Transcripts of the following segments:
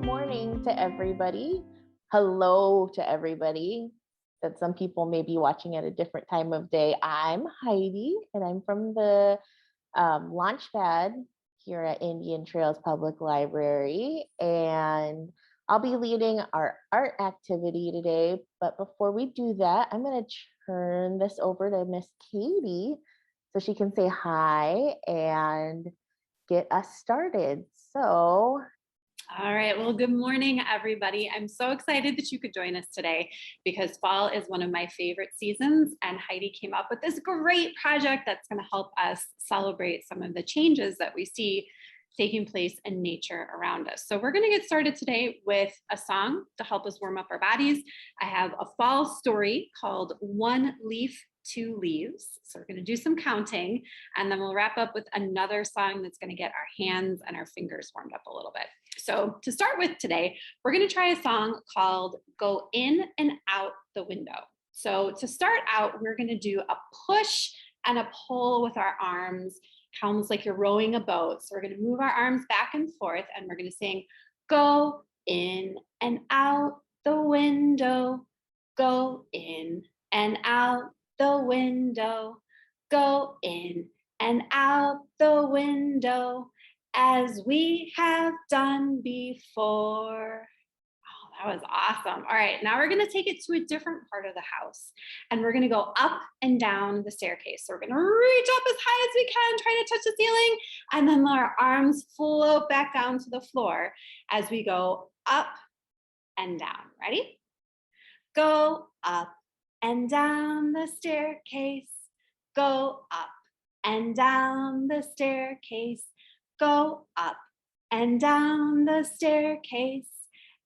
Good morning to everybody. Hello to everybody. That some people may be watching at a different time of day. I'm Heidi, and I'm from the Launchpad here at Indian Trails Public Library. And I'll be leading our art activity today. But before we do that, I'm going to turn this over to Miss Katie so she can say hi and get us started. So all right, well, good morning, everybody. I'm so excited that you could join us today because fall is one of my favorite seasons, and Heidi came up with this great project that's going to help us celebrate some of the changes that we see taking place in nature around us. So we're going to get started today with a song to help us warm up our bodies. I have a fall story called One Leaf, Two Leaves. So we're going to do some counting, and then we'll wrap up with another song that's going to get our hands and our fingers warmed up a little bit. So to start with today, we're going to try a song called Go In and Out the Window. So to start out, we're going to do a push and a pull with our arms, almost like you're rowing a boat. So we're going to move our arms back and forth, and we're going to sing, go in and out the window, go in and out the window, go in and out the window, as we have done before. Oh, that was awesome. All right, now we're going to take it to a different part of the house, and we're going to go up and down the staircase. So we're going to reach up as high as we can, try to touch the ceiling, and then let our arms float back down to the floor as we go up and down. Ready? Go up and down the staircase, go up and down the staircase, go up and down the staircase,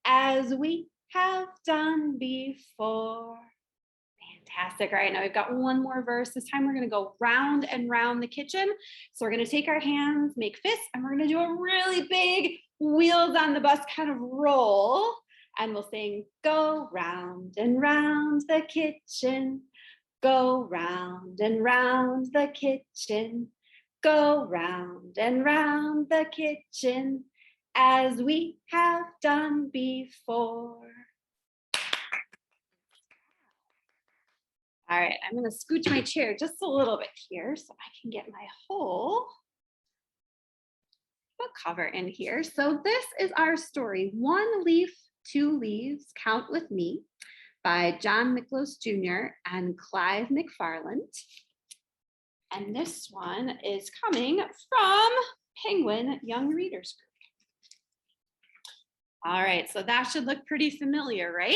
as we have done before. Fantastic. All right, now we've got one more verse. This time we're going to go round and round the kitchen. So we're going to take our hands, make fists, and we're going to do a really big wheels on the bus kind of roll. And we'll sing, go round and round the kitchen, go round and round the kitchen, go round and round the kitchen, as we have done before. All right, I'm going to scooch my chair just a little bit here so I can get my whole book cover in here. So this is our story, One Leaf, Two Leaves, Count With Me, by John Miklos Jr. and Clive McFarland. And this one is coming from Penguin Young Readers Group. All right, so that should look pretty familiar, right?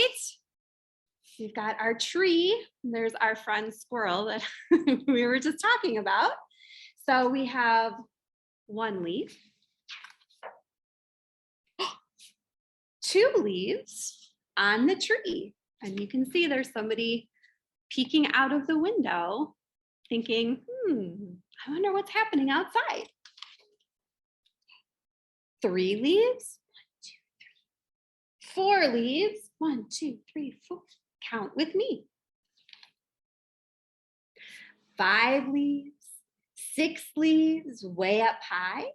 We've got our tree. There's our friend squirrel that we were just talking about. So we have one leaf, two leaves on the tree. And you can see there's somebody peeking out of the window thinking, I wonder what's happening outside. Three leaves, 1, 2, 3. 4 leaves, 1, 2, 3, 4. Count with me. 5 leaves, 6 leaves, way up high.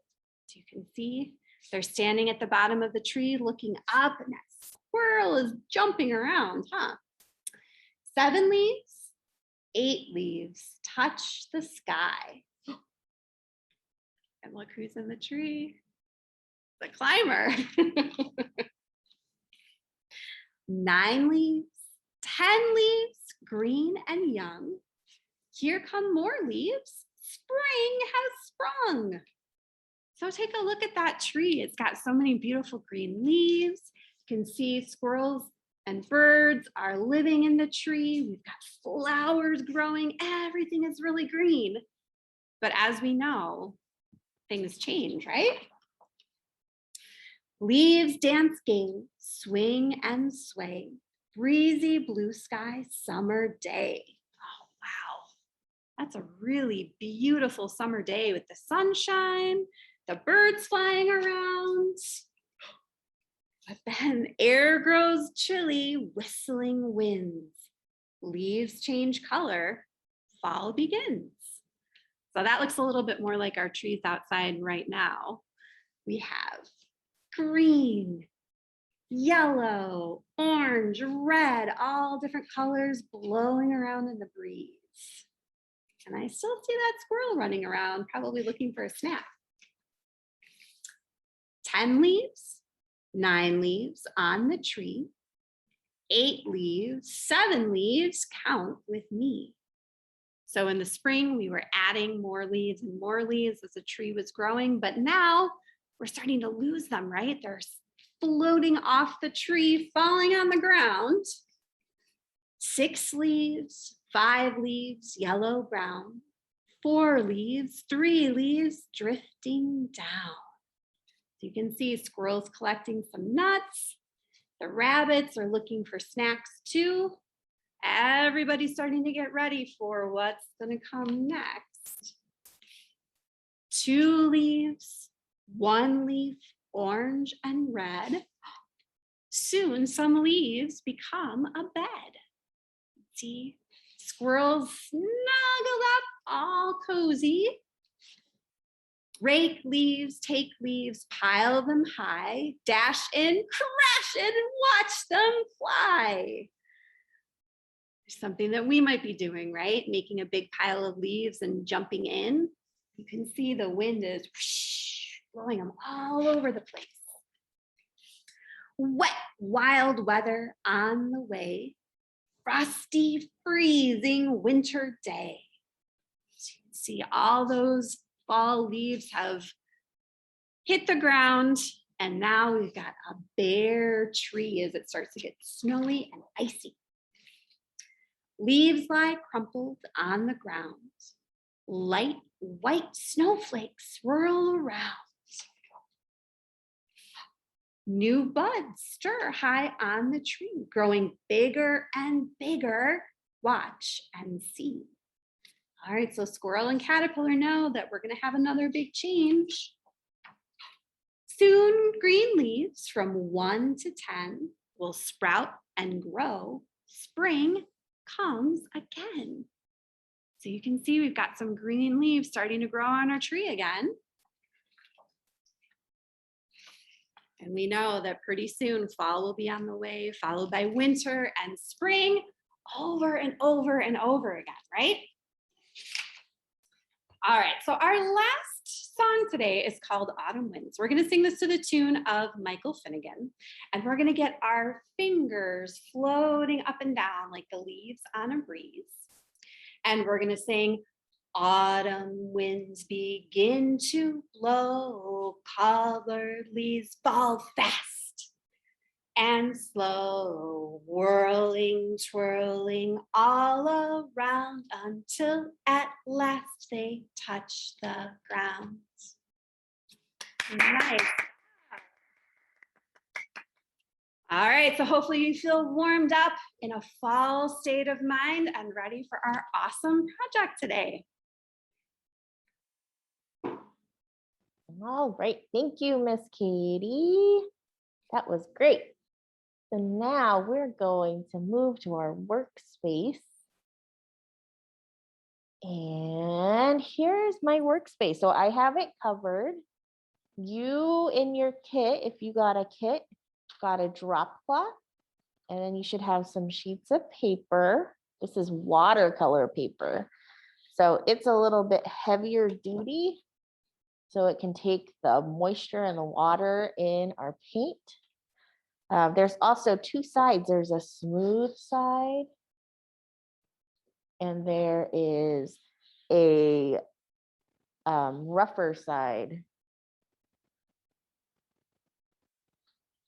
So you can see they're standing at the bottom of the tree looking up, and that squirrel is jumping around, huh? 7 leaves, 8 leaves, touch the sky. And look who's in the tree. The climber. 9 leaves, 10 leaves, green and young. Here come more leaves. Spring has sprung. So take a look at that tree. It's got so many beautiful green leaves. You can see squirrels and birds are living in the tree. We've got flowers growing. Everything is really green. But as we know, things change, right? Leaves dance game, swing and sway. Breezy blue sky, summer day. Oh, wow. That's a really beautiful summer day with the sunshine, the birds flying around. But then air grows chilly, whistling winds. Leaves change color, fall begins. So that looks a little bit more like our trees outside right now. We have green, yellow, orange, red, all different colors blowing around in the breeze. And I still see that squirrel running around, probably looking for a snack. 10 leaves, 9 leaves on the tree, 8 leaves, 7 leaves, count with me. So in the spring, we were adding more leaves and more leaves as the tree was growing, but now we're starting to lose them, right? They're floating off the tree, falling on the ground. 6 leaves, 5 leaves, yellow, brown, 4 leaves, 3 leaves, drifting down. So you can see squirrels collecting some nuts. The rabbits are looking for snacks too. Everybody's starting to get ready for what's going to come next. 2 leaves, 1 leaf, orange and red. Soon some leaves become a bed. See, squirrels snuggled up, all cozy. Rake leaves, take leaves, pile them high, dash in, crash in, and watch them fly. There's something that we might be doing, right? Making a big pile of leaves and jumping in. You can see the wind is whoosh, blowing them all over the place. Wet, wild weather on the way. Frosty, freezing winter day. So you can see all those fall leaves have hit the ground, and now we've got a bare tree as it starts to get snowy and icy. Leaves lie crumpled on the ground. Light white snowflakes swirl around. New buds stir high on the tree, growing bigger and bigger. Watch and see. All right, so squirrel and caterpillar know that we're going to have another big change. Soon, green leaves from 1 to 10 will sprout and grow. Spring comes again. So you can see we've got some green leaves starting to grow on our tree again. And we know that pretty soon fall will be on the way, followed by winter and spring, over and over and over again, right? All right, so our last song today is called Autumn Winds. We're gonna sing this to the tune of Michael Finnegan, and we're gonna get our fingers floating up and down like the leaves on a breeze. And we're gonna sing, autumn winds begin to blow, colored leaves fall fast and slow, whirling, twirling all around until at last they touch the ground. Nice. All right, so hopefully you feel warmed up in a fall state of mind and ready for our awesome project today. All right, thank you, Miss Katie. That was great. So now we're going to move to our workspace. And here's my workspace. So I have it covered. You in your kit, if you got a kit, got a drop cloth, and then you should have some sheets of paper. This is watercolor paper. So it's a little bit heavier duty, so it can take the moisture and the water in our paint. There's also 2 sides. There's a smooth side, and there is a rougher side.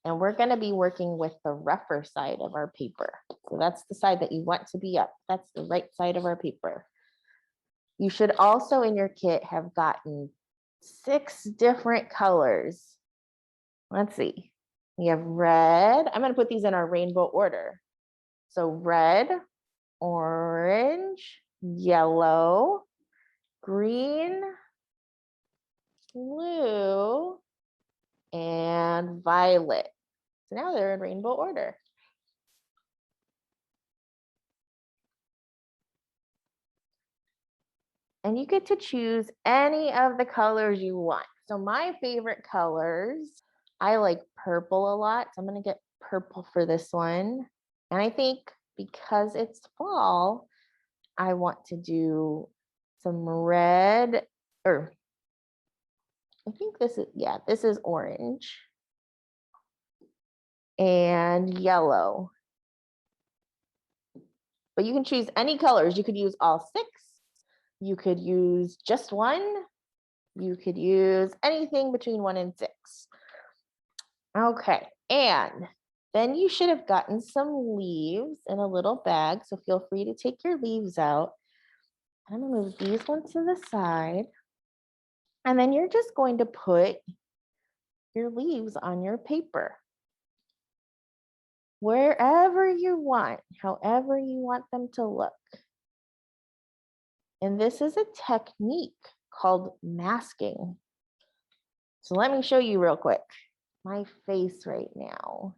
And we're going to be working with the rougher side of our paper. So that's the side that you want to be up. That's the right side of our paper. You should also in your kit have gotten 6 different colors. Let's see. We have red. I'm going to put these in our rainbow order. So red, orange, yellow, green, blue, and violet. So now they're in rainbow order. And you get to choose any of the colors you want. So my favorite colors, I like purple a lot. So I'm going to get purple for this one. And I think because it's fall, I want to do some red, or I think this is, yeah, this is orange and yellow. But you can choose any colors. You could use all 6. You could use just 1. You could use anything between 1 and 6. Okay, and then you should have gotten some leaves in a little bag. So feel free to take your leaves out. I'm gonna move these ones to the side. And then you're just going to put your leaves on your paper. Wherever you want, however you want them to look. And this is a technique called masking. So let me show you real quick. My face right now.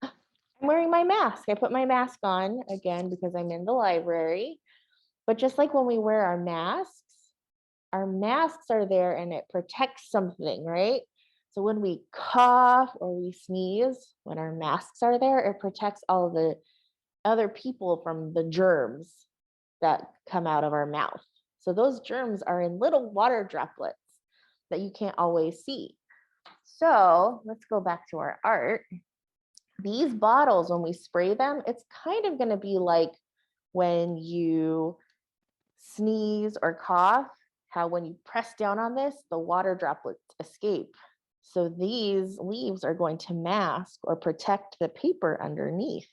I'm wearing my mask. I put my mask on again because I'm in the library. But just like when we wear our masks are there and it protects something, right? So when we cough or we sneeze, when our masks are there, it protects all of the other people from the germs that come out of our mouth. So those germs are in little water droplets that you can't always see. So let's go back to our art. These bottles, when we spray them, it's kind of going to be like when you sneeze or cough, how when you press down on this, the water droplets escape. So these leaves are going to mask or protect the paper underneath,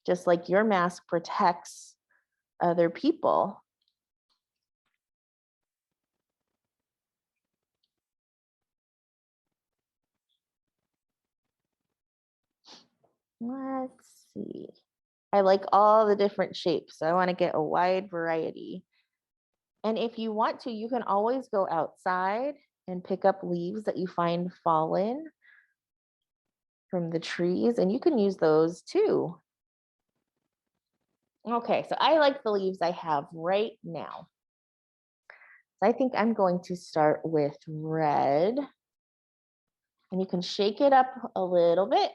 just like your mask protects other people. Let's see. I like all the different shapes, so I want to get a wide variety. And if you want to, you can always go outside and pick up leaves that you find fallen from the trees, and you can use those too. Okay, so I like the leaves I have right now. So I think I'm going to start with red. And you can shake it up a little bit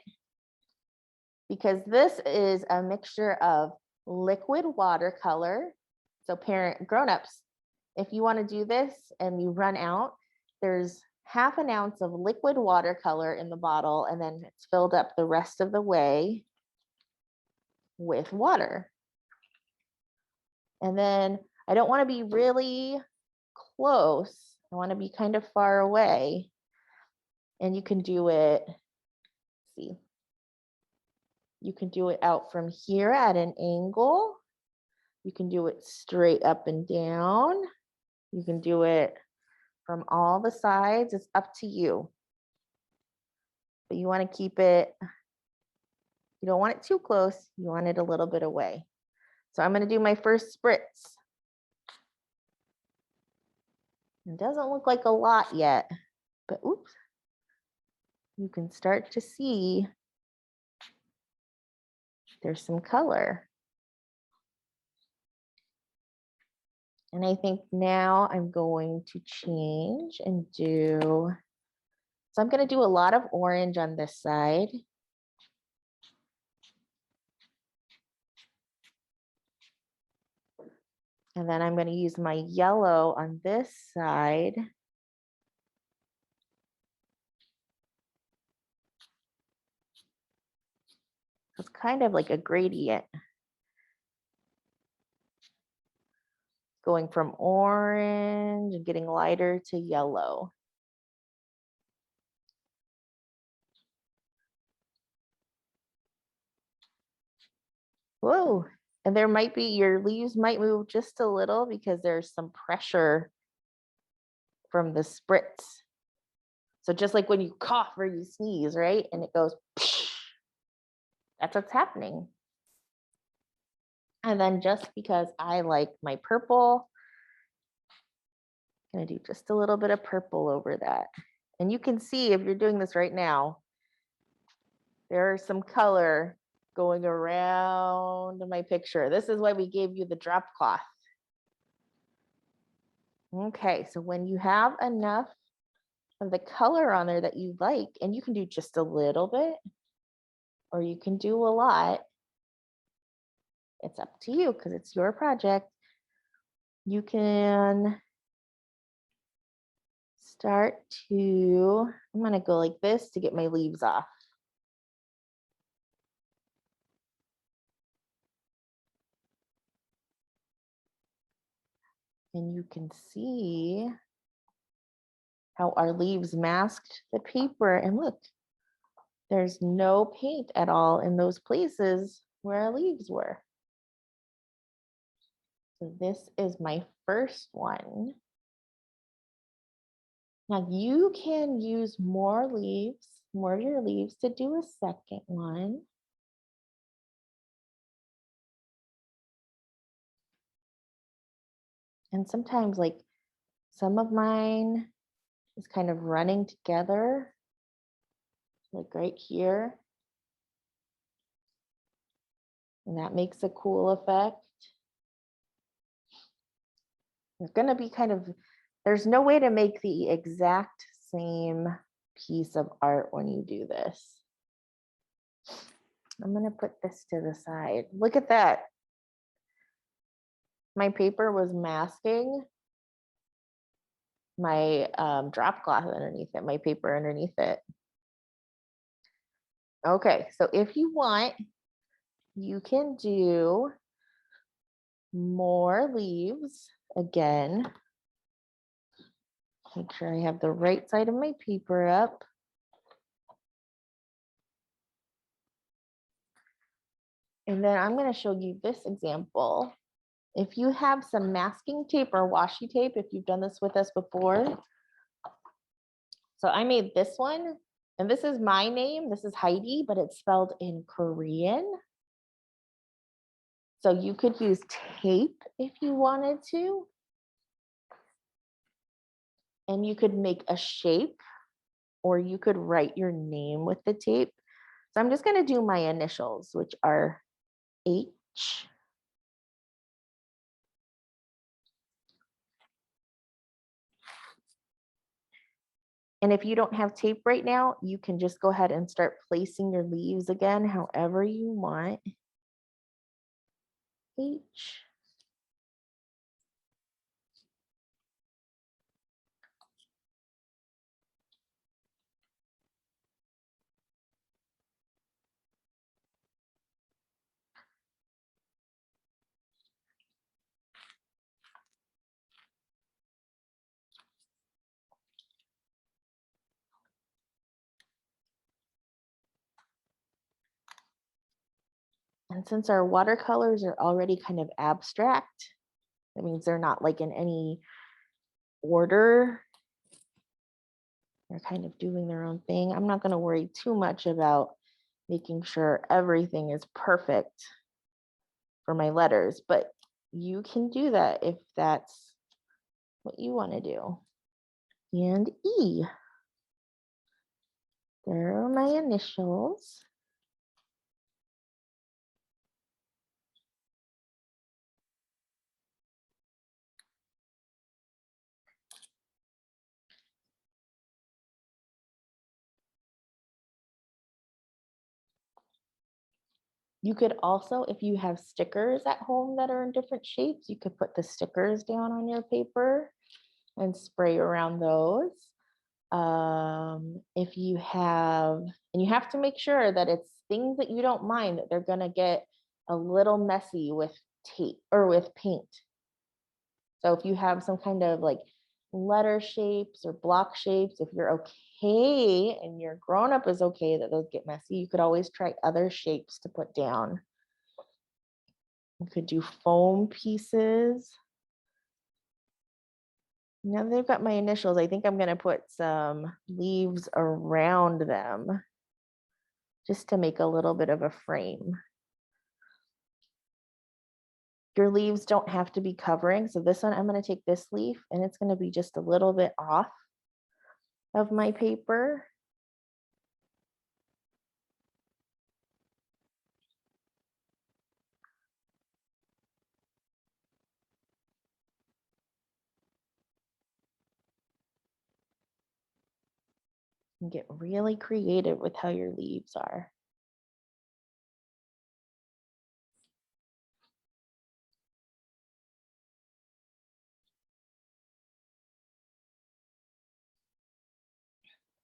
because this is a mixture of liquid watercolor. So grown-ups, if you want to do this and you run out, there's half an ounce of liquid watercolor in the bottle, and then it's filled up the rest of the way with water. And then I don't want to be really close. I want to be kind of far away. And you can do it, see, you can do it out from here at an angle. You can do it straight up and down. You can do it from all the sides. It's up to you. But you want to keep it, you don't want it too close. You want it a little bit away. So I'm going to do my first spritz. It doesn't look like a lot yet, but oops. You can start to see there's some color. And I think now I'm going to change and do, so I'm going to do a lot of orange on this side. And then I'm going to use my yellow on this side. It's kind of like a gradient. Going from orange and getting lighter to yellow. Whoa, and there might be, your leaves might move just a little because there's some pressure from the spritz. So just like when you cough or you sneeze, right? And it goes, psh, that's what's happening. And then just because I like my purple, I'm gonna do just a little bit of purple over that. And you can see if you're doing this right now, there's some color going around my picture. This is why we gave you the drop cloth. Okay, so when you have enough of the color on there that you like, and you can do just a little bit, or you can do a lot. It's up to you because it's your project. You can start to, I'm going to go like this to get my leaves off. And you can see how our leaves masked the paper. And look, there's no paint at all in those places where our leaves were. So this is my first one. Now you can use more leaves, more of your leaves to do a second one. And sometimes like some of mine is kind of running together, like right here. And that makes a cool effect. There's gonna be kind of, there's no way to make the exact same piece of art when you do this. I'm gonna put this to the side. Look at that. My paper was masking my drop cloth underneath it, my paper underneath it. Okay, so if you want, you can do more leaves again. Make sure I have the right side of my paper up. And then I'm going to show you this example. If you have some masking tape or washi tape, if you've done this with us before. So I made this one, and this is my name. This is Heidi, but it's spelled in Korean. So you could use tape if you wanted to. And you could make a shape, or you could write your name with the tape. So I'm just going to do my initials, which are H. And if you don't have tape right now, you can just go ahead and start placing your leaves again, however you want. H. And since our watercolors are already kind of abstract, that means they're not like in any order. They're kind of doing their own thing. I'm not going to worry too much about making sure everything is perfect for my letters, but you can do that if that's what you want to do. And E. There are my initials. You could also, if you have stickers at home that are in different shapes, you could put the stickers down on your paper and spray around those. If you have, and you have to make sure that it's things that you don't mind that they're gonna get a little messy with tape or with paint. So if you have some kind of like letter shapes or block shapes, if you're okay and your grown up is okay that those get messy, you could always try other shapes to put down. You could do foam pieces. Now they've got my initials. I think I'm going to put some leaves around them just to make a little bit of a frame. Your leaves don't have to be covering. So this one, I'm going to take this leaf and it's going to be just a little bit off of my paper. And get really creative with how your leaves are.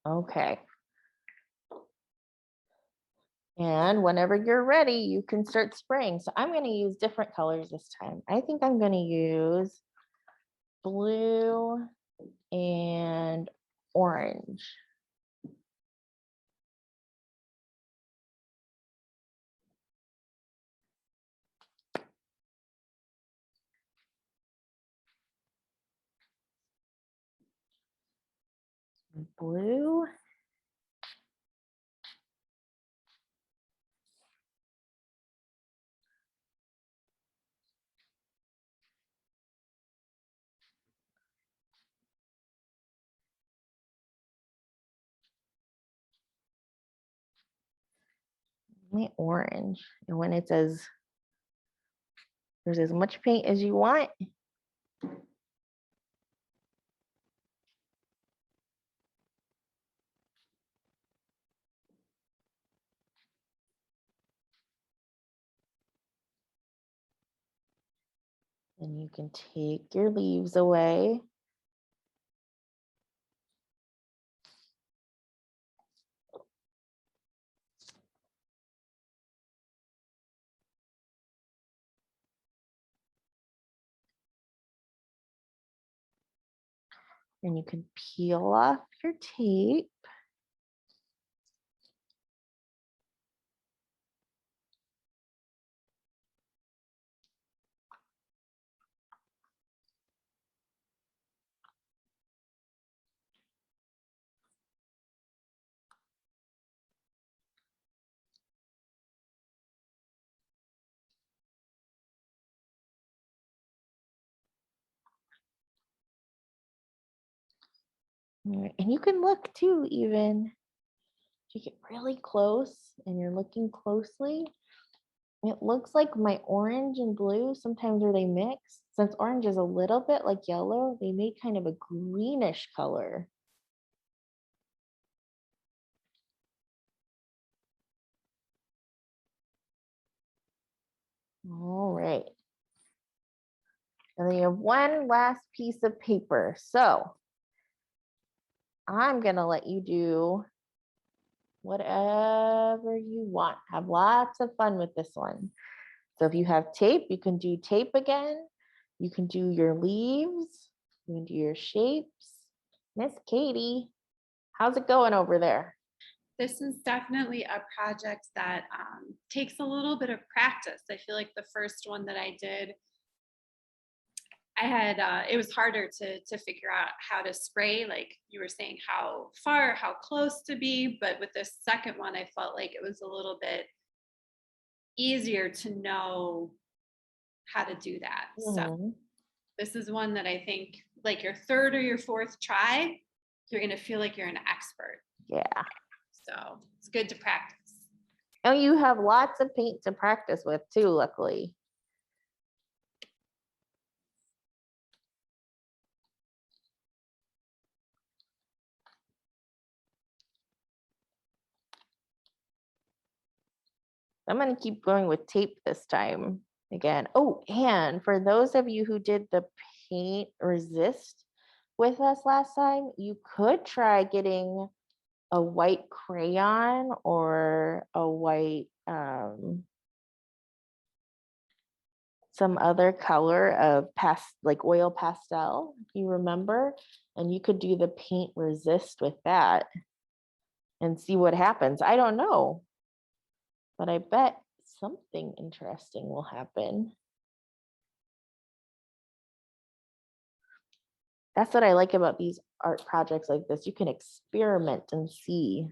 Okay. And whenever you're ready, you can start spraying. So I'm going to use different colors this time. I think I'm going to use blue and orange. Blue. My orange. And when it says there's as much paint as you want, and you can take your leaves away. And you can peel off your tape. And you can look too, even if you get really close and you're looking closely. It looks like my orange and blue, sometimes where they mix, since orange is a little bit like yellow, they make kind of a greenish color. All right. And then you have one last piece of paper. So I'm gonna let you do whatever you want. Have lots of fun with this one. So if you have tape, you can do tape again. You can do your leaves. You can do your shapes. Miss Katie, how's it going over there? This is definitely a project that takes a little bit of practice. I feel like the first one that I did, I had it was harder to figure out how to spray, like you were saying, how far, how close to be. But with this second one, I felt like it was a little bit easier to know how to do that. So this is one that I think, like your third or your fourth try, you're gonna feel like you're an expert. Yeah. So it's good to practice. And you have lots of paint to practice with too, luckily. I'm going to keep going with tape this time again. Oh, and for those of you who did the paint resist with us last time, you could try getting a white crayon or a white some other color of like oil pastel, if you remember, and you could do the paint resist with that and see what happens. I don't know, but I bet something interesting will happen. That's what I like about these art projects like this. You can experiment and see.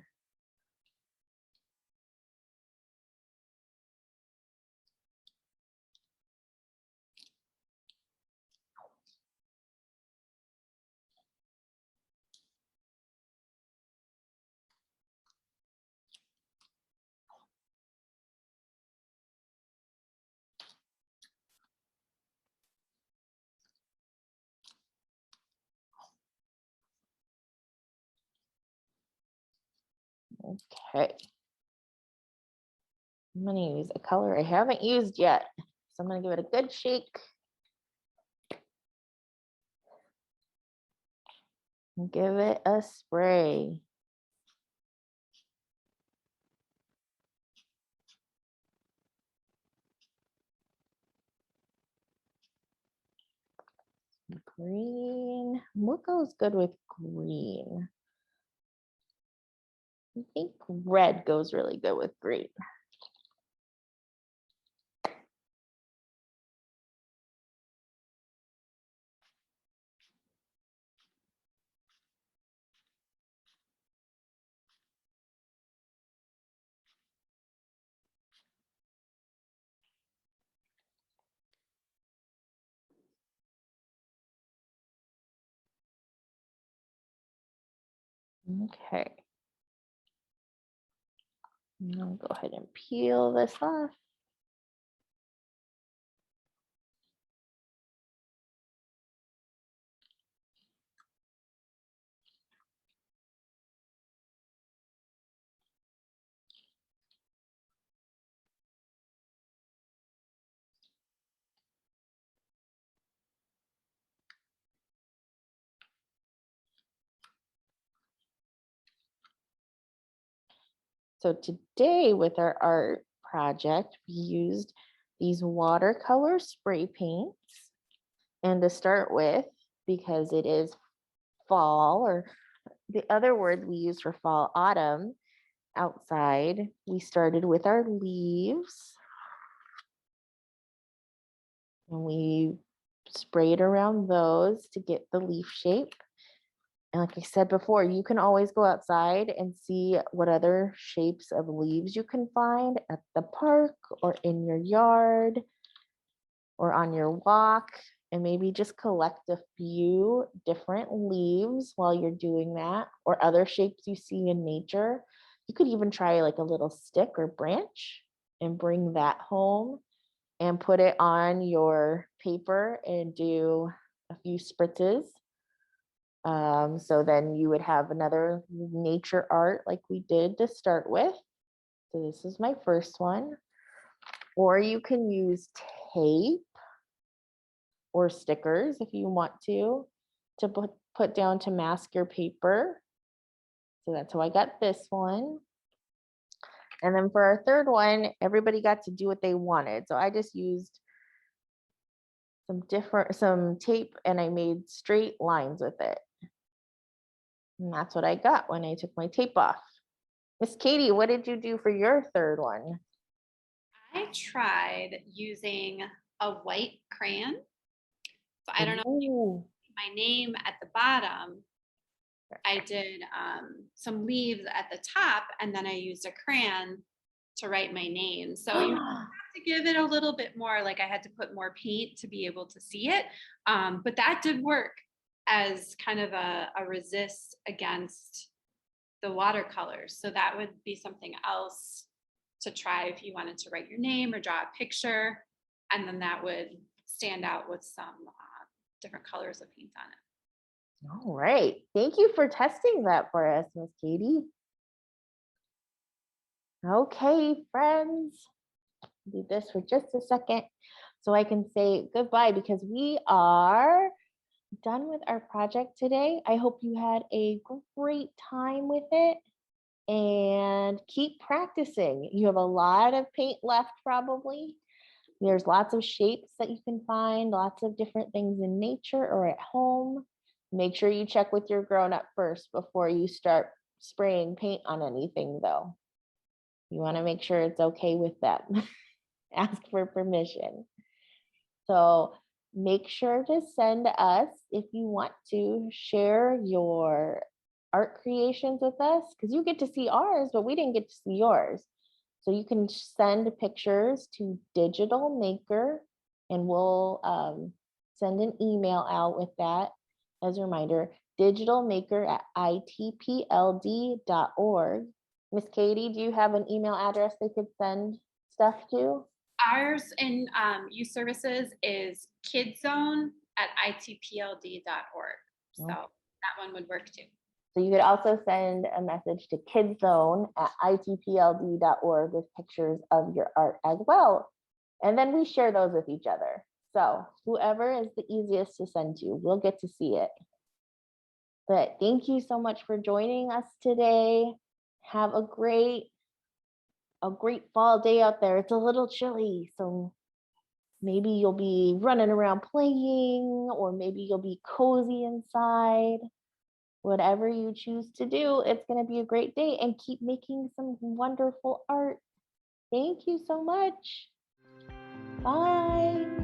Okay. I'm going to use a color I haven't used yet. So I'm going to give it a good shake. And give it a spray. green. What goes good with green? I think red goes really good with green. Okay. I'll go ahead and peel this off. So today with our art project, we used these watercolor spray paints. And to start with, because it is fall, or the other word we use for fall, autumn, outside, we started with our leaves. And we sprayed around those to get the leaf shape. And like I said before, you can always go outside and see what other shapes of leaves you can find at the park or in your yard or on your walk, and maybe just collect a few different leaves while you're doing that, or other shapes you see in nature. You could even try like a little stick or branch and bring that home and put it on your paper and do a few spritzes. So then you would have another nature art like we did to start with. So this is my first one. Or you can use tape or stickers if you want to put down to mask your paper. So that's how I got this one. And then for our third one, everybody got to do what they wanted. So I just used some tape and I made straight lines with it. And that's what I got when I took my tape off. Miss Katie, what did you do for your third one? I tried using a white crayon. So I don't know if you see my name at the bottom. I did some leaves at the top, and then I used a crayon to write my name. So you have to give it a little bit more, like I had to put more paint to be able to see it. But that did work as kind of a resist against the watercolors. So that would be something else to try if you wanted to write your name or draw a picture. And then that would stand out with some different colors of paint on it. All right. Thank you for testing that for us, Miss Katie. Okay, friends. Do this for just a second so I can say goodbye, because we are done with our project today. I hope you had a great time with it and keep practicing. You have a lot of paint left probably. There's lots of shapes that you can find, lots of different things in nature or at home. Make sure you check with your grown-up first before you start spraying paint on anything though. You want to make sure it's okay with them. Ask for permission. So make sure to send us, if you want to, share your art creations with us, because you get to see ours, but we didn't get to see yours. So you can send pictures to Digital Maker, and we'll send an email out with that as a reminder. digitalmaker@itpld.org. Miss Katie, do you have an email address they could send stuff to? Ours in youth services is kidzone@itpld.org. So that one would work too. So you could also send a message to kidzone@itpld.org with pictures of your art as well. And then we share those with each other. So whoever is the easiest to send to, we'll get to see it. But thank you so much for joining us today. Have a great fall day out there. It's a little chilly, so Maybe you'll be running around playing, or maybe you'll be cozy inside. Whatever you choose to do, it's going to be a great day, and keep making some wonderful art. Thank you so much. Bye.